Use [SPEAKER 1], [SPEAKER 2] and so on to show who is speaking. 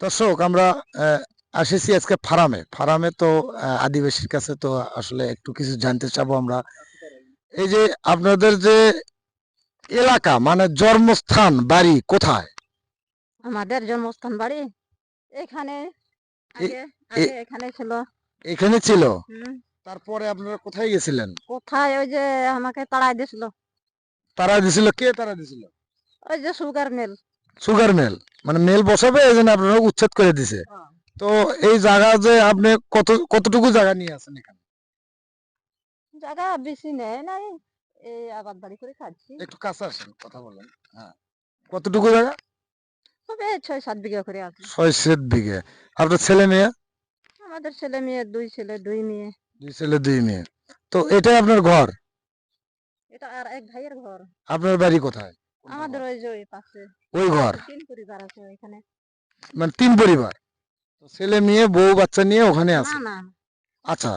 [SPEAKER 1] দর্শক আমরা আহ, আসেছি আজকে ফার্মে ফার্মে তো আদিবাসীর কাছে তো আসলে একটু কিছু জানতে চাবো আমরা। এই যে আপনাদের যে এলাকা মানে জন্মস্থান বাড়ি কোথায়?
[SPEAKER 2] আমাদের জন্মস্থান বাড়ি এখানে।
[SPEAKER 1] এ-
[SPEAKER 2] আগে আগে
[SPEAKER 1] এ-
[SPEAKER 2] এখানে ছিল।
[SPEAKER 1] এখানে ছিল।
[SPEAKER 2] হুম।
[SPEAKER 1] তারপরে আপনারা কোথায় গেছিলেন?
[SPEAKER 2] কোথায় ওই যে আমাকে তাড়াই দিছিল,
[SPEAKER 1] তারা দিছিল, কে তারা দিছিল?
[SPEAKER 2] ওই যে সুগার মিল।
[SPEAKER 1] Sugar mill. মানে মেল বসাবে এই জন্য আপনারা উচ্ছেদ করে দিছে। তো এই জায়গা যে আপনি কতটুকু জায়গা নিয়ে আছেন এখানে?
[SPEAKER 2] জায়গা বেশি নেই নাই, এই আবাদ বাড়ি করে খাচ্ছি।
[SPEAKER 1] একটু কাছে আসেন, কথা বলেন। হ্যাঁ, কতটুকু জায়গা?
[SPEAKER 2] তবে 6-7 বিঘা করে আছে।
[SPEAKER 1] 6-7 বিঘে। আপনার ছেলে মেয়ে?
[SPEAKER 2] আমাদের ছেলে মেয়ে, 2 ছেলে 2 মেয়ে।
[SPEAKER 1] 2 ছেলে 2 মেয়ে। তো এটাই আপনার ঘর?
[SPEAKER 2] এটা আর এক ভাইয়ের ঘর।
[SPEAKER 1] আপনার বাড়ি কোথায়? কোনটা
[SPEAKER 2] আমাদের
[SPEAKER 1] ঘর?
[SPEAKER 2] ওই যে ওই পাশে
[SPEAKER 1] ওই ঘর।
[SPEAKER 2] 3 পরিবার আছে ওইখানে।
[SPEAKER 1] মানে 3 পরিবার? তো ছেলে মেয়ে বউ বাচ্চা নিয়ে ওখানে
[SPEAKER 2] না
[SPEAKER 1] আছে?
[SPEAKER 2] না।
[SPEAKER 1] আচ্ছা।